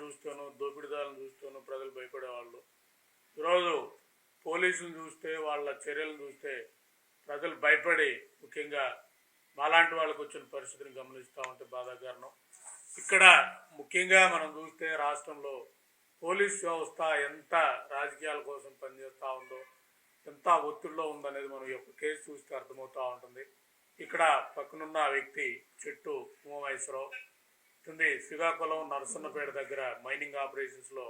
చూస్తేనో దోపిడీదారులను చూస్తేనో ప్రజలు భయపడేవాళ్ళు. ఈరోజు పోలీసులు చూస్తే వాళ్ళ చర్యలను చూస్తే ప్రజలు భయపడి ముఖ్యంగా మాలాంటి వాళ్ళకు వచ్చిన పరిస్థితిని గమనిస్తూ ఉంటే బాధాకరణం. ఇక్కడ ముఖ్యంగా మనం చూస్తే రాష్ట్రంలో పోలీస్ వ్యవస్థ ఎంత రాజకీయాల కోసం పనిచేస్తూ ఉందో, ఎంత ఒత్తిడిలో ఉందనేది మనం ఈ యొక్క కేసు చూస్తే అర్థమవుతూ ఉంటుంది. ఇక్కడ పక్కనున్న వ్యక్తి చెట్టు ఉమామహేశ్వరరావు, శ్రీకాకుళం నరసన్నపేట దగ్గర మైనింగ్ ఆపరేషన్స్లో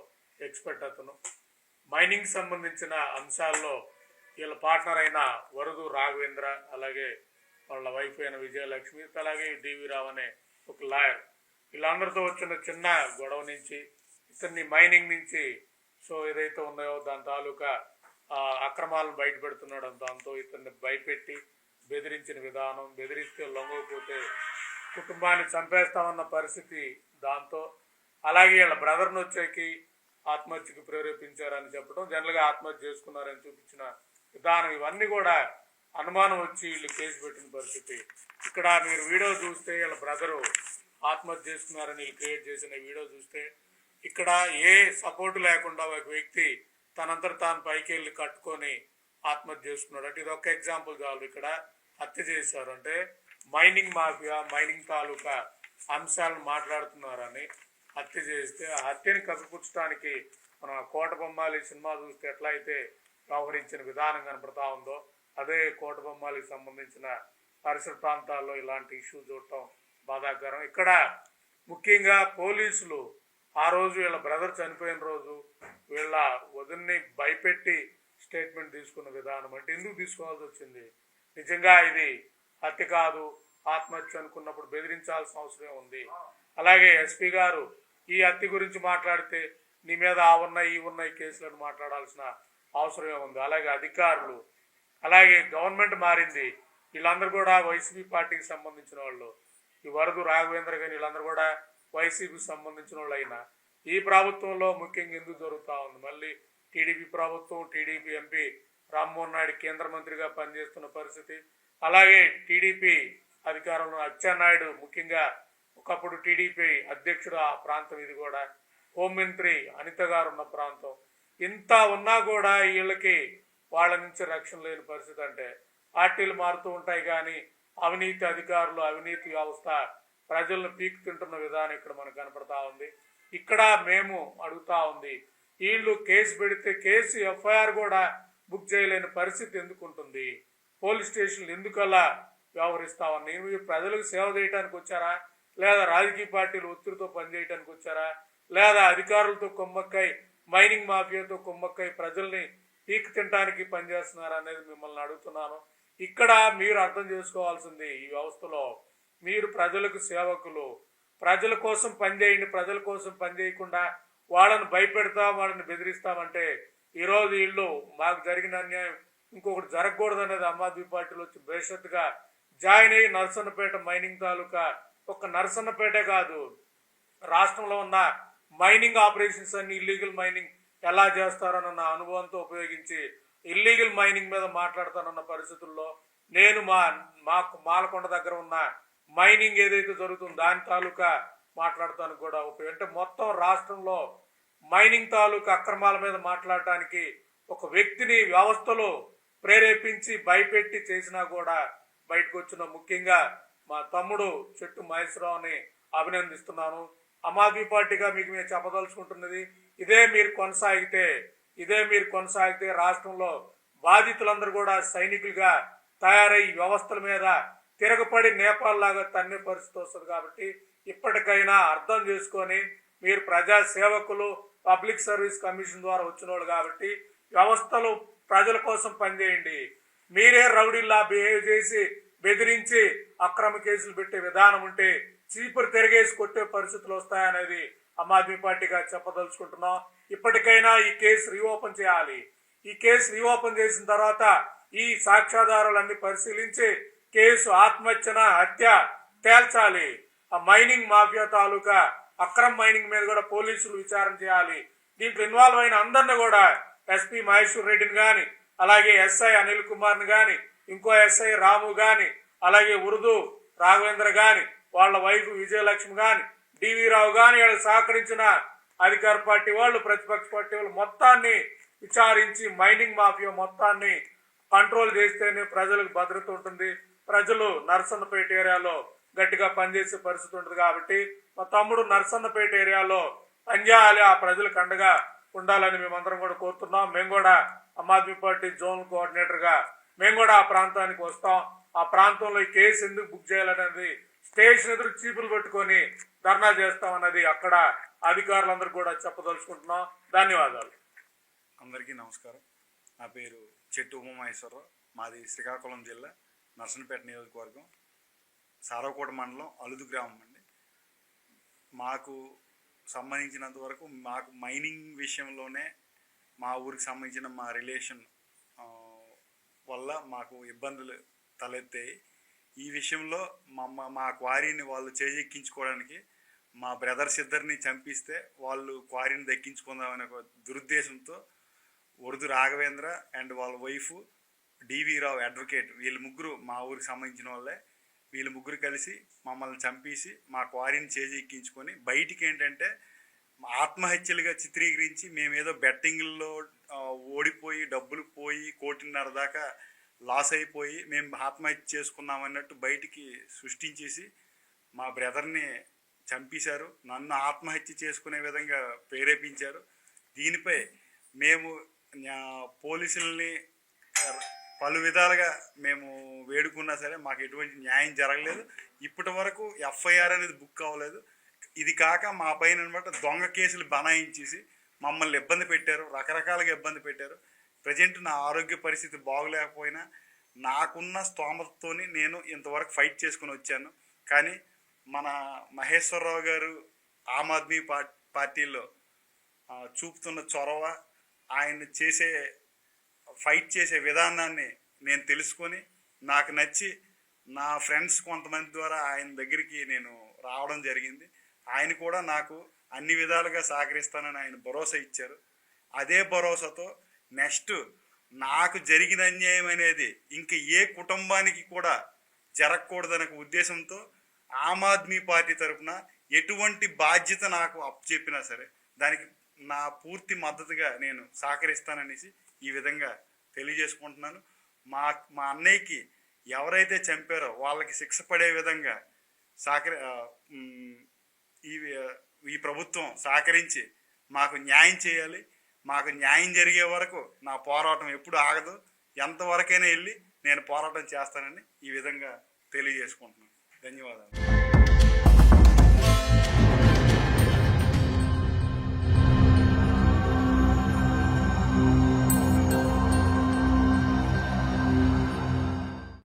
ఎక్స్పర్ట్. అతను మైనింగ్ సంబంధించిన అంశాల్లో వీళ్ళ పార్ట్నర్ అయిన వరదు రాఘవేంద్ర, అలాగే వాళ్ళ వైఫ్ అయిన విజయలక్ష్మి, అలాగే డివి రావు అనే ఒక లాయర్, వీళ్ళందరితో వచ్చిన చిన్న గొడవ నుంచి ఇతన్ని మైనింగ్ నుంచి ఏదైతే ఉన్నాయో దాని తాలూకా అక్రమాలను బయట పెడుతున్నాడు. దాంతో ఇతన్ని భయపెట్టి బెదిరించిన విధానం, బెదిరిస్తే లొంగకపోతే కుటుంబాన్ని చంపేస్తామన్న పరిస్థితి. దాంతో అలాగే వీళ్ళ బ్రదర్ని వచ్చేకి ఆత్మహత్యకు ప్రేరేపించారని చెప్పడం, జనరల్గా ఆత్మహత్య చేసుకున్నారని చూపించిన విధానం, ఇవన్నీ కూడా అనుమానం వచ్చి వీళ్ళు కేసు పెట్టిన పరిస్థితి. ఇక్కడ మీరు వీడియో చూస్తే వీళ్ళ బ్రదరు ఆత్మహత్య చేసుకున్నారని వీళ్ళు క్రియేట్ చేసిన వీడియో చూస్తే ఇక్కడ ఏ సపోర్టు లేకుండా ఒక వ్యక్తి తనంతట తాను పైకి వెళ్ళి కట్టుకొని ఆత్మహత్య చేసుకున్నాడు. అంటే ఇది ఒక ఎగ్జాంపుల్ చాలు. ఇక్కడ హత్య చేశారు అంటే మైనింగ్ మాఫియా, మైనింగ్ తాలూకా అంశాలను మాట్లాడుతున్నారని హత్య చేస్తే ఆ హత్యని కప్పిపుచ్చడానికి మన కోటబొమ్మాలి సినిమా చూస్తే ఎట్లా అయితే వ్యవహరించిన విధానం కనపడతా ఉందో, అదే కోటబొమ్మాలికి సంబంధించిన పరిసర ప్రాంతాల్లో ఇలాంటి ఇష్యూ చూడటం బాధాకరం. ఇక్కడ ముఖ్యంగా పోలీసులు ఆ రోజు వీళ్ళ బ్రదర్ చనిపోయిన రోజు వీళ్ళ వదిన్ని భయపెట్టి స్టేట్మెంట్ తీసుకున్న విధానం, అంటే ఎందుకు తీసుకోవాల్సి వచ్చింది? నిజంగా ఇది హత్య కాదు, ఆత్మహత్య అనుకున్నప్పుడు బెదిరించాల్సిన అవసరం ఉంది. అలాగే ఎస్పీ గారు ఈ హత్య గురించి మాట్లాడితే నీ మీద ఆ ఉన్నాయి ఈ ఉన్నాయి కేసులను మాట్లాడాల్సిన అవసరమే ఉంది. అలాగే అధికారులు, అలాగే గవర్నమెంట్ మారింది, వీళ్ళందరూ కూడా వైసీపీ పార్టీకి సంబంధించిన వాళ్ళు, ఈ వరదు రాఘవేంద్ర గారి వీళ్ళందరూ కూడా వైసీపీకి సంబంధించిన వాళ్ళు. అయినా ఈ ప్రభుత్వంలో ముఖ్యంగా ఎందుకు జరుగుతూ ఉంది? మళ్ళీ టీడీపీ ప్రభుత్వం, టీడీపీ ఎంపీ రామ్మోహన్ నాయుడు కేంద్ర మంత్రిగా పనిచేస్తున్న పరిస్థితి, అలాగే టీడీపీ అధికారంలో అచ్చెన్నాయుడు ముఖ్యంగా ఒకప్పుడు టీడీపీ అధ్యక్షుడు ఆ ప్రాంతం, ఇది కూడా హోంమంత్రి అనిత గారు ఉన్న ప్రాంతం. ఇంత ఉన్నా కూడా వీళ్ళకి వాళ్ళ నుంచి రక్షణ లేని పరిస్థితి. అంటే పార్టీలు మారుతూ ఉంటాయి కానీ అవినీతి అధికారులు, అవినీతి వ్యవస్థ ప్రజలను పీకు తింటున్న విధానం ఇక్కడ మనకు కనపడతా ఉంది. ఇక్కడ మేము అడుగుతా ఉంది, వీళ్ళు కేసు పెడితే కేసు ఎఫ్ఐఆర్ కూడా బుక్ చేయలేని పరిస్థితి ఎందుకు ఉంటుంది? పోలీస్ స్టేషన్లు ఎందుకలా వ్యవహరిస్తా ఉన్నాయి? మీరు ప్రజలకు సేవ చేయడానికి వచ్చారా, లేదా రాజకీయ పార్టీలు ఒత్తిడితో పనిచేయడానికి వచ్చారా, లేదా అధికారులతో కొమ్మక్కై మైనింగ్ మాఫియాతో కొమ్మక్కై ప్రజల్ని పీక్ తినడానికి పనిచేస్తున్నారా అనేది మిమ్మల్ని అడుగుతున్నాను. ఇక్కడ మీరు అర్థం చేసుకోవాల్సింది, ఈ వ్యవస్థలో మీరు ప్రజలకు సేవకులు, ప్రజల కోసం పనిచేయండి. ప్రజల కోసం పనిచేయకుండా వాళ్ళని భయపెడతాం, వాళ్ళని బెదిరిస్తామంటే ఈరోజు వీళ్ళు మాకు జరిగిన అన్యాయం ఇంకొకటి జరగకూడదు అనేది ఆమ్ ఆద్మీ పార్టీలో వచ్చి భవిష్యత్తుగా జాయిన్ అయ్యి నరసన్నపేట మైనింగ్ తాలూకా, ఒక్క నరసన్నపేటే కాదు రాష్ట్రంలో ఉన్న మైనింగ్ ఆపరేషన్స్ అన్ని ఇల్లీగల్ మైనింగ్ ఎలా చేస్తారన్న అనుభవంతో ఉపయోగించి ఇల్లీగల్ మైనింగ్ మీద మాట్లాడతానన్న పరిస్థితుల్లో నేను మాకు మాలకొండ దగ్గర ఉన్న మైనింగ్ ఏదైతే జరుగుతుందో దాని తాలూకా మాట్లాడతాను కూడా అంటే మొత్తం రాష్ట్రంలో మైనింగ్ తాలూకా అక్రమాల మీద మాట్లాడటానికి ఒక వ్యక్తిని వ్యవస్థలో ప్రేరేపించి భయపెట్టి చేసినా కూడా బయటకు వచ్చిన ముఖ్యంగా మా తమ్ముడు చెట్టు మహేశ్వరరావుని అభినందిస్తున్నాను. ఆమ్ ఆద్మీ పార్టీగా మీకు మేము చెప్పదలుచుకుంటున్నది, ఇదే మీరు కొనసాగితే రాష్ట్రంలో బాధితులందరూ కూడా సైనికులుగా తయారై వ్యవస్థల మీద తిరగపడి నేపాల్ లాగా తన్నే పరిస్థితి వస్తుంది. కాబట్టి ఇప్పటికైనా అర్థం చేసుకొని మీరు ప్రజా సేవకులు, పబ్లిక్ సర్వీస్ కమిషన్ ద్వారా వచ్చిన వాళ్ళు కాబట్టి వ్యవస్థలు ప్రజల కోసం పనిచేయండి. మీరే రౌడీల్లా బిహేవ్ చేసి బెదిరించి అక్రమ కేసులు పెట్టే విధానం ఉంటే చీపురు తిరగేసి కొట్టే పరిస్థితులు వస్తాయనేది ఆమ్ ఆద్మీ పార్టీగా చెప్పదలుచుకుంటున్నాం. ఇప్పటికైనా ఈ కేసు రీఓపెన్ చేయాలి. ఈ కేసు రీఓపెన్ చేసిన తర్వాత ఈ సాక్ష్యాధారాలన్నీ పరిశీలించి కేసు ఆత్మహత్యన హత్య తేల్చాలి. ఆ మైనింగ్ మాఫియా తాలూకా అక్రమ మైనింగ్ మీద కూడా పోలీసులు విచారణ చేయాలి. దీంట్లో ఇన్వాల్వ్ అయిన అందరినీ కూడా ఎస్పీ మహేశ్వర్ రెడ్డిని కానీ, అలాగే ఎస్ఐ అనిల్ కుమార్ని కానీ, ఇంకో ఎస్ఐ రాము కానీ, అలాగే ఉర్దూ రాఘవేంద్ర కానీ, వాళ్ళ వైఫ్ విజయలక్ష్మి కానీ, డివి రావు కానీ, వాళ్ళకి సహకరించిన అధికార పార్టీ వాళ్ళు ప్రతిపక్ష పార్టీ వాళ్ళు మొత్తాన్ని విచారించి మైనింగ్ మాఫియా మొత్తాన్ని కంట్రోల్ చేస్తేనే ప్రజలకు భద్రత ఉంటుంది, ప్రజలు నర్సన్నపేట ఏరియాలో గట్టిగా పనిచేసే పరిస్థితి ఉంటుంది. కాబట్టి మా తమ్ముడు నర్సన్నపేట ఏరియాలో పనిచేయాలి, ఆ ప్రజలకు అండగా ఉండాలని మేమందరం కూడా కోరుతున్నాం. మేము కూడా ఆమ్ ఆద్మీ పార్టీ జోన్ కోఆర్డినేటర్గా మేము కూడా ఆ ప్రాంతానికి వస్తాం. ఆ ప్రాంతంలో ఈ కేసు ఎందుకు బుక్ చేయాలనేది స్టేషన్ ఎదురు చీపులు పెట్టుకొని ధర్నా చేస్తామన్నది అక్కడ అధికారులందరూ కూడా చెప్పదలుచుకుంటున్నాం. ధన్యవాదాలు. అందరికీ నమస్కారం. నా పేరు చెట్టు ఉమామహేశ్వరరావు. మాది శ్రీకాకుళం జిల్లా నర్సన్నపేట నియోజకవర్గం సారవకోట మండలం అలుదు గ్రామం అండి. మాకు సంబంధించినంత వరకు మాకు మైనింగ్ విషయంలోనే మా ఊరికి సంబంధించిన మా రిలేషన్ వల్ల మాకు ఇబ్బందులు తలెత్తాయి. ఈ విషయంలో మా క్వారీని వాళ్ళు చేజెక్కించుకోవడానికి మా బ్రదర్స్ ఇద్దరిని చంపిస్తే వాళ్ళు క్వారీని దక్కించుకుందామనే ఒక దురుద్దేశంతో ఉర్దు రాఘవేంద్ర అండ్ వాళ్ళ వైఫ్ డివి రావు అడ్వకేట్ వీళ్ళు ముగ్గురు మా ఊరికి సంబంధించిన వాళ్ళే. వీళ్ళు ముగ్గురు కలిసి మమ్మల్ని చంపేసి మా క్వారీని చేజెక్కించుకొని బయటికి ఏంటంటే ఆత్మహత్యలుగా చిత్రీకరించి మేమేదో బెట్టింగ్లో ఓడిపోయి డబ్బులు పోయి 1.5 కోటి దాకా లాస్ అయిపోయి మేము ఆత్మహత్య చేసుకున్నామన్నట్టు బయటికి సృష్టించేసి మా బ్రదర్ని చంపేశారు, నన్ను ఆత్మహత్య చేసుకునే విధంగా ప్రేరేపించారు. దీనిపై మేము పోలీసుల్ని పలు విధాలుగా మేము వేడుకున్నా సరే మాకు ఎటువంటి న్యాయం జరగలేదు. ఇప్పటి వరకు ఎఫ్ఐఆర్ అనేది బుక్ అవ్వలేదు. ఇది కాక మా పైన అనమాట దొంగ కేసులు బనాయించేసి మమ్మల్ని ఇబ్బంది పెట్టారు, రకరకాలుగా ఇబ్బంది పెట్టారు. ప్రజెంట్ నా ఆరోగ్య పరిస్థితి బాగోలేకపోయినా నాకున్న స్తోమతతోని నేను ఇంతవరకు ఫైట్ చేసుకుని వచ్చాను. కానీ మన మహేశ్వరరావు గారు ఆమ్ ఆద్మీ పార్టీలో చూపుతున్న చొరవ, ఆయన ఫైట్ చేసే విధానాన్ని నేను తెలుసుకొని నాకు నచ్చి నా ఫ్రెండ్స్ కొంతమంది ద్వారా ఆయన దగ్గరికి నేను రావడం జరిగింది. ఆయన కూడా నాకు అన్ని విధాలుగా సహకరిస్తానని ఆయన భరోసా ఇచ్చారు. అదే భరోసాతో నెక్స్ట్ నాకు జరిగిన అన్యాయం అనేది ఇంక ఏ కుటుంబానికి కూడా జరగకూడదనే ఉద్దేశంతో ఆమ్ ఆద్మీ పార్టీ తరఫున ఎటువంటి బాధ్యత నాకు అప్పచెప్పినా సరే దానికి నా పూర్తి మద్దతుగా నేను సహకరిస్తాననేసి ఈ విధంగా తెలియజేసుకుంటున్నాను. మా అన్నయ్యకి ఎవరైతే చంపారో వాళ్ళకి శిక్ష పడే విధంగా ఈ ప్రభుత్వం సహకరించి మాకు న్యాయం చేయాలి. మాకు న్యాయం జరిగే వరకు నా పోరాటం ఎప్పుడు ఆగదు. ఎంతవరకైనా వెళ్ళి నేను పోరాటం చేస్తానని ఈ విధంగా తెలియజేసుకుంటున్నాను. ధన్యవాదాలు.